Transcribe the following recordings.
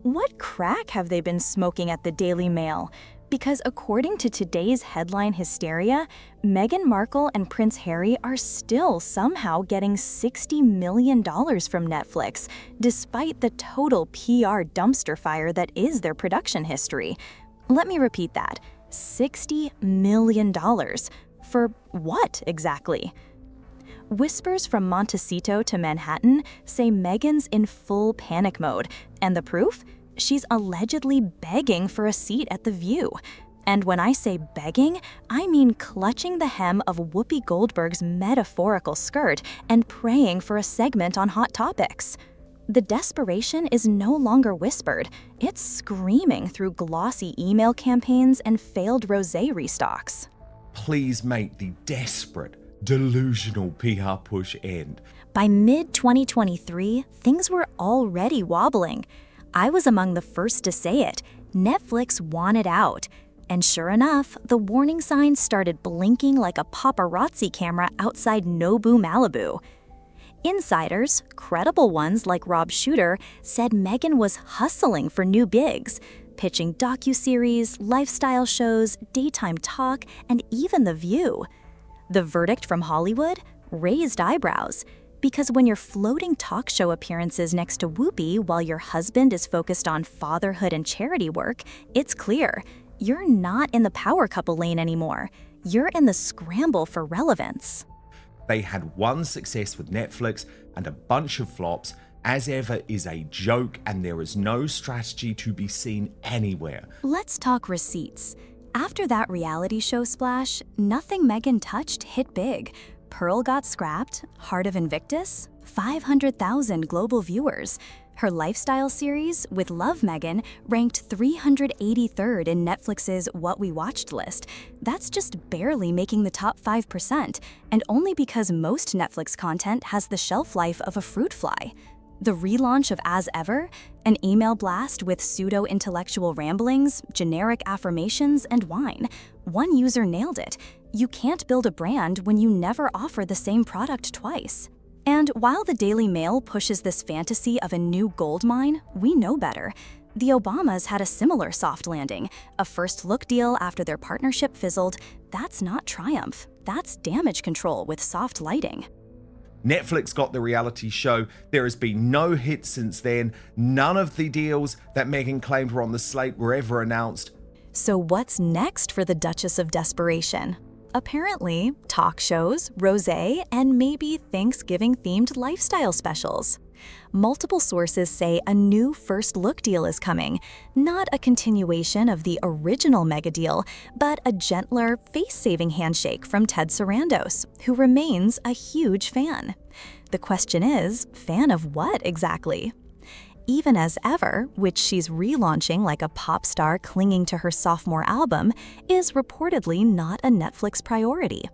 What crack have they been smoking at the Daily Mail? Because according to today's headline hysteria, Meghan Markle and Prince Harry are still somehow getting $60 million from Netflix, despite the total PR dumpster fire that is their production history. Let me repeat that. $60 million. For what exactly? Whispers from Montecito to Manhattan say Meghan's in full panic mode, and the proof? She's allegedly begging for a seat at The View. And when I say begging, I mean clutching the hem of Whoopi Goldberg's metaphorical skirt and praying for a segment on Hot Topics. The desperation is no longer whispered. It's screaming through glossy email campaigns and failed rosé restocks. Please make the desperate, delusional PR push end. By mid-2023, things were already wobbling. I was among the first to say it. Netflix wanted out. And sure enough, the warning signs started blinking like a paparazzi camera outside Nobu, Malibu. Insiders, credible ones like Rob Shooter, said Meghan was hustling for new gigs, pitching docuseries, lifestyle shows, daytime talk, and even The View. The verdict from Hollywood? Raised eyebrows. Because when you're floating talk show appearances next to Whoopi while your husband is focused on fatherhood and charity work, it's clear. You're not in the power couple lane anymore. You're in the scramble for relevance. They had one success with Netflix and a bunch of flops. As ever is a joke, and there is no strategy to be seen anywhere. Let's talk receipts. After that reality show splash, nothing Meghan touched hit big. Pearl got scrapped, Heart of Invictus, 500,000 global viewers. Her lifestyle series, With Love Meghan, ranked 383rd in Netflix's What We Watched list. That's just barely making the top 5%, and only because most Netflix content has the shelf life of a fruit fly. The relaunch of As Ever, an email blast with pseudo-intellectual ramblings, generic affirmations, and wine. One user nailed it. You can't build a brand when you never offer the same product twice. And while the Daily Mail pushes this fantasy of a new gold mine, we know better. The Obamas had a similar soft landing, a first-look deal after their partnership fizzled. That's not triumph. That's damage control with soft lighting. Netflix got the reality show. There has been no hit since then. None of the deals that Meghan claimed were on the slate were ever announced. So what's next for the Duchess of Desperation? Apparently, talk shows, rosé, and maybe Thanksgiving-themed lifestyle specials. Multiple sources say a new first-look deal is coming, not a continuation of the original mega deal, but a gentler, face-saving handshake from Ted Sarandos, who remains a huge fan. The question is, fan of what exactly? Even As Ever, which she's relaunching like a pop star clinging to her sophomore album, is reportedly not a Netflix priority.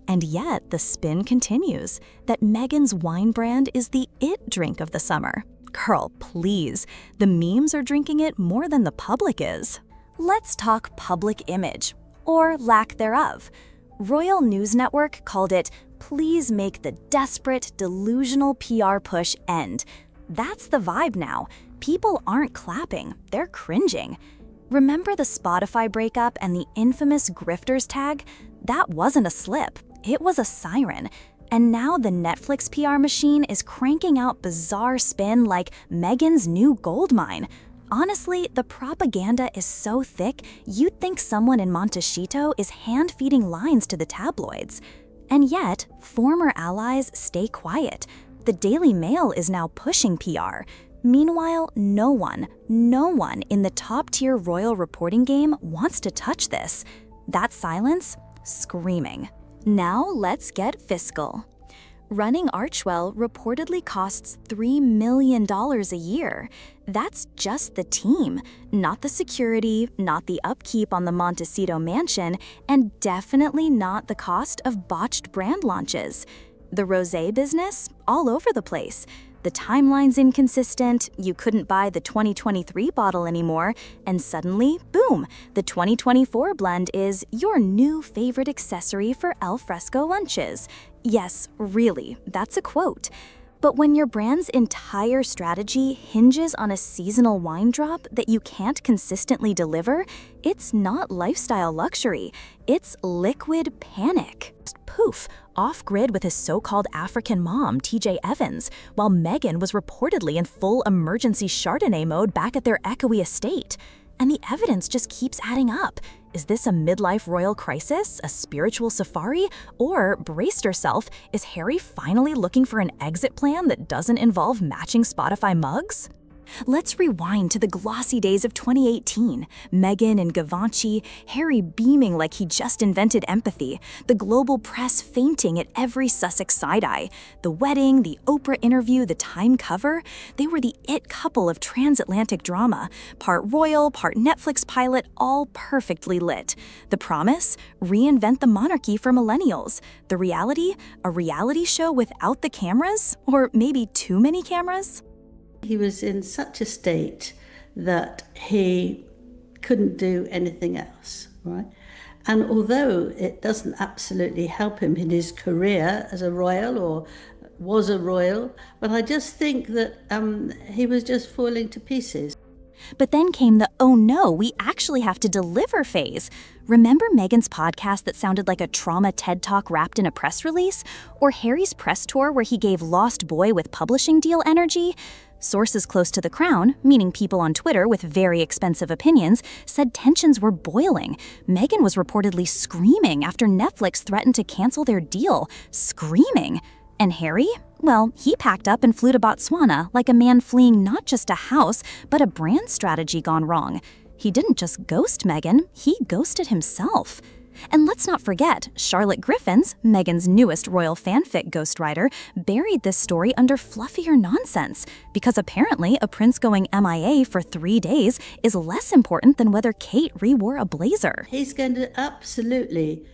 And yet, the spin continues that Meghan's wine brand is the it drink of the summer. Girl, please. The memes are drinking it more than the public is. Let's talk public image, or lack thereof. Royal News Network called it, "Please make the desperate, delusional PR push end." That's the vibe now. People aren't clapping, they're cringing. Remember the Spotify breakup and the infamous grifters tag? That wasn't a slip, it was a siren. And now the Netflix PR machine is cranking out bizarre spin like Meghan's new gold mine. Honestly, the propaganda is so thick, you'd think someone in Montecito is hand-feeding lines to the tabloids. And yet, former allies stay quiet. The Daily Mail is now pushing PR. Meanwhile, no one in the top-tier royal reporting game wants to touch this. That silence? Screaming. Now let's get fiscal. Running Archewell reportedly costs $3 million a year. That's just the team, not the security, not the upkeep on the Montecito mansion, and definitely not the cost of botched brand launches. The rosé business? All over the place. The timeline's inconsistent, you couldn't buy the 2023 bottle anymore, and suddenly, boom, the 2024 blend is your new favorite accessory for al fresco lunches. Yes, really, that's a quote. But when your brand's entire strategy hinges on a seasonal wine drop that you can't consistently deliver, it's not lifestyle luxury, it's liquid panic. Poof, off-grid with his so-called African mom, TJ Evans, while Meghan was reportedly in full emergency Chardonnay mode back at their echoey estate. And the evidence just keeps adding up. Is this a midlife royal crisis, a spiritual safari, or, brace yourself, is Harry finally looking for an exit plan that doesn't involve matching Spotify mugs? Let's rewind to the glossy days of 2018. Meghan and Givenchy, Harry beaming like he just invented empathy, the global press fainting at every Sussex side-eye. The wedding, the Oprah interview, the Time cover, they were the it couple of transatlantic drama, part royal, part Netflix pilot, all perfectly lit. The promise? Reinvent the monarchy for millennials. The reality? A reality show without the cameras? Or maybe too many cameras? He was in such a state that he couldn't do anything else, right? And although it doesn't absolutely help him in his career as a royal or was a royal, but I just think that he was just falling to pieces. But then came the oh no, we actually have to deliver phase. Remember Meghan's podcast that sounded like a trauma TED Talk wrapped in a press release? Or Harry's press tour where he gave Lost Boy with publishing deal energy? Sources close to the crown, meaning people on Twitter with very expensive opinions, said tensions were boiling. Meghan was reportedly screaming after Netflix threatened to cancel their deal. Screaming. And Harry? Well, he packed up and flew to Botswana like a man fleeing not just a house, but a brand strategy gone wrong. He didn't just ghost Meghan, he ghosted himself. And let's not forget, Charlotte Griffins, Meghan's newest royal fanfic ghostwriter, buried this story under fluffier nonsense, because apparently a prince going MIA for 3 days is less important than whether Kate re-wore a blazer. He's going to absolutely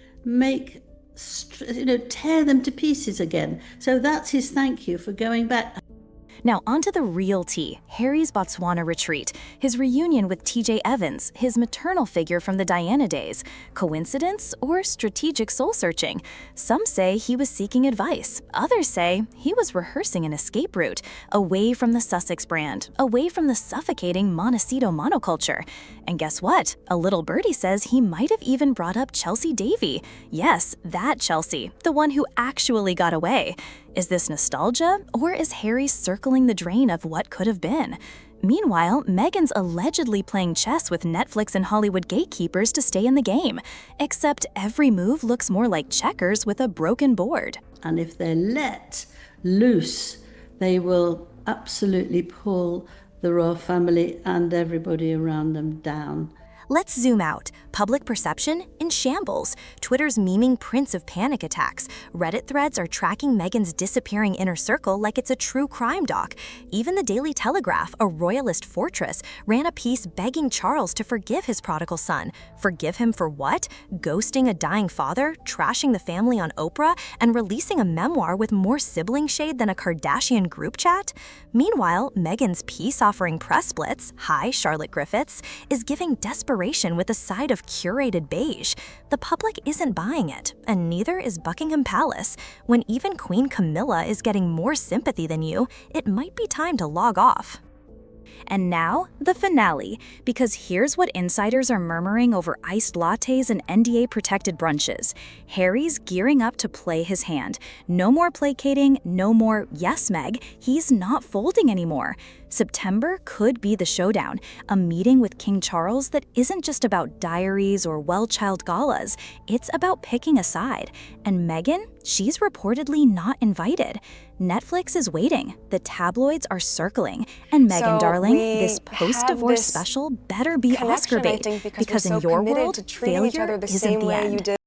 tear them to pieces again. So that's his thank you for going back. Now onto the real tea, Harry's Botswana retreat, his reunion with TJ Evans, his maternal figure from the Diana days. Coincidence or strategic soul-searching? Some say he was seeking advice. Others say he was rehearsing an escape route, away from the Sussex brand, away from the suffocating Montecito monoculture. And guess what? A little birdie says he might have even brought up Chelsea Davy. Yes, that Chelsea, the one who actually got away. Is this nostalgia, or is Harry circling the drain of what could have been? Meanwhile, Meghan's allegedly playing chess with Netflix and Hollywood gatekeepers to stay in the game. Except every move looks more like checkers with a broken board. And if they're let loose, they will absolutely pull the royal family and everybody around them down. Let's zoom out. Public perception in shambles. Twitter's memeing Prince of Panic attacks. Reddit threads are tracking Meghan's disappearing inner circle like it's a true crime doc. Even the Daily Telegraph, a royalist fortress, ran a piece begging Charles to forgive his prodigal son. Forgive him for what? Ghosting a dying father, trashing the family on Oprah, and releasing a memoir with more sibling shade than a Kardashian group chat? Meanwhile, Meghan's peace-offering press blitz, hi Charlotte Griffiths, is giving desperation with a side of curated beige. The public isn't buying it, and neither is Buckingham Palace. When even Queen Camilla is getting more sympathy than you, it might be time to log off. And now, the finale, because here's what insiders are murmuring over iced lattes and NDA-protected brunches. Harry's gearing up to play his hand. No more placating, no more, yes, Meg, he's not folding anymore. September could be the showdown, a meeting with King Charles that isn't just about diaries or well-child galas, it's about picking a side. And Meghan, she's reportedly not invited. Netflix is waiting, the tabloids are circling, and Meghan, darling, this post-divorce special better be Oscar bait, because in your world, failure isn't the end.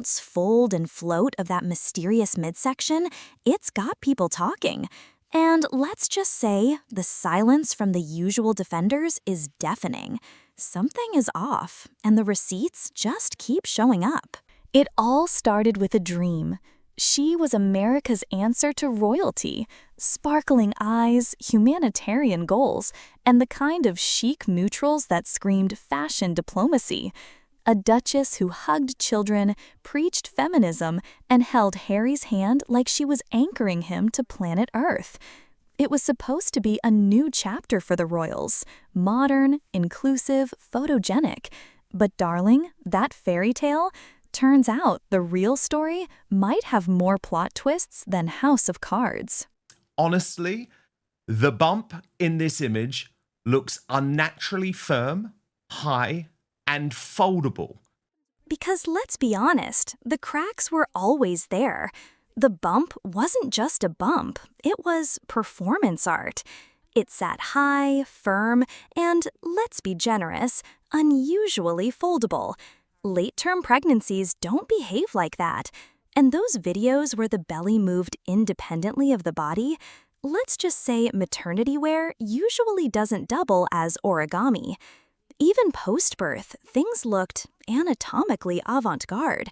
fold and float of that mysterious midsection, it's got people talking. And let's just say the silence from the usual defenders is deafening. Something is off, and the receipts just keep showing up. It all started with a dream. She was America's answer to royalty. Sparkling eyes, humanitarian goals, and the kind of chic neutrals that screamed fashion diplomacy. A duchess who hugged children, preached feminism, and held Harry's hand like she was anchoring him to planet Earth. It was supposed to be a new chapter for the royals, modern, inclusive, photogenic. But darling, that fairy tale? Turns out the real story might have more plot twists than House of Cards. Honestly, the bump in this image looks unnaturally firm, high, and foldable. Because let's be honest, the cracks were always there. The bump wasn't just a bump, it was performance art. It sat high, firm, and, let's be generous, unusually foldable. Late-term pregnancies don't behave like that. And those videos where the belly moved independently of the body, let's just say maternity wear usually doesn't double as origami. Even post-birth, things looked anatomically avant-garde.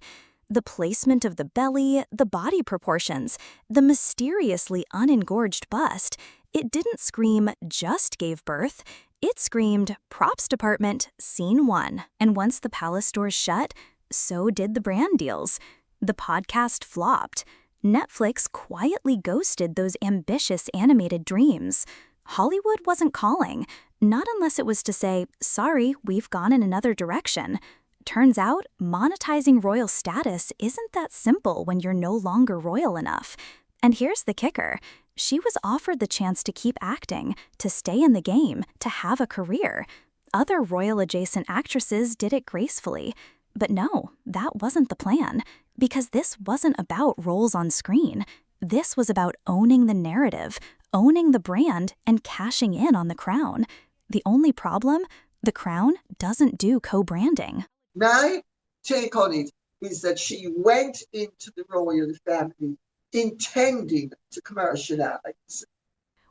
The placement of the belly, the body proportions, the mysteriously unengorged bust, it didn't scream just gave birth. It screamed, props department, scene 1. And once the palace doors shut, so did the brand deals. The podcast flopped. Netflix quietly ghosted those ambitious animated dreams. Hollywood wasn't calling, not unless it was to say, sorry, we've gone in another direction. Turns out, monetizing royal status isn't that simple when you're no longer royal enough. And here's the kicker. She was offered the chance to keep acting, to stay in the game, to have a career. Other royal-adjacent actresses did it gracefully. But no, that wasn't the plan. Because this wasn't about roles on screen. This was about owning the narrative, owning the brand, and cashing in on the crown. The only problem? The crown doesn't do co-branding. My take on it is that she went into the royal family intending to commercialize.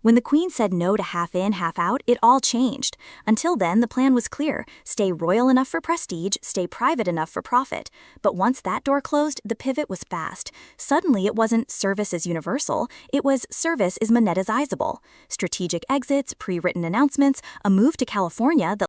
When the Queen said no to half in, half out, it all changed. Until then, the plan was clear. Stay royal enough for prestige, stay private enough for profit. But once that door closed, the pivot was fast. Suddenly, it wasn't service is universal. It was service is monetizable. Strategic exits, pre-written announcements, a move to California that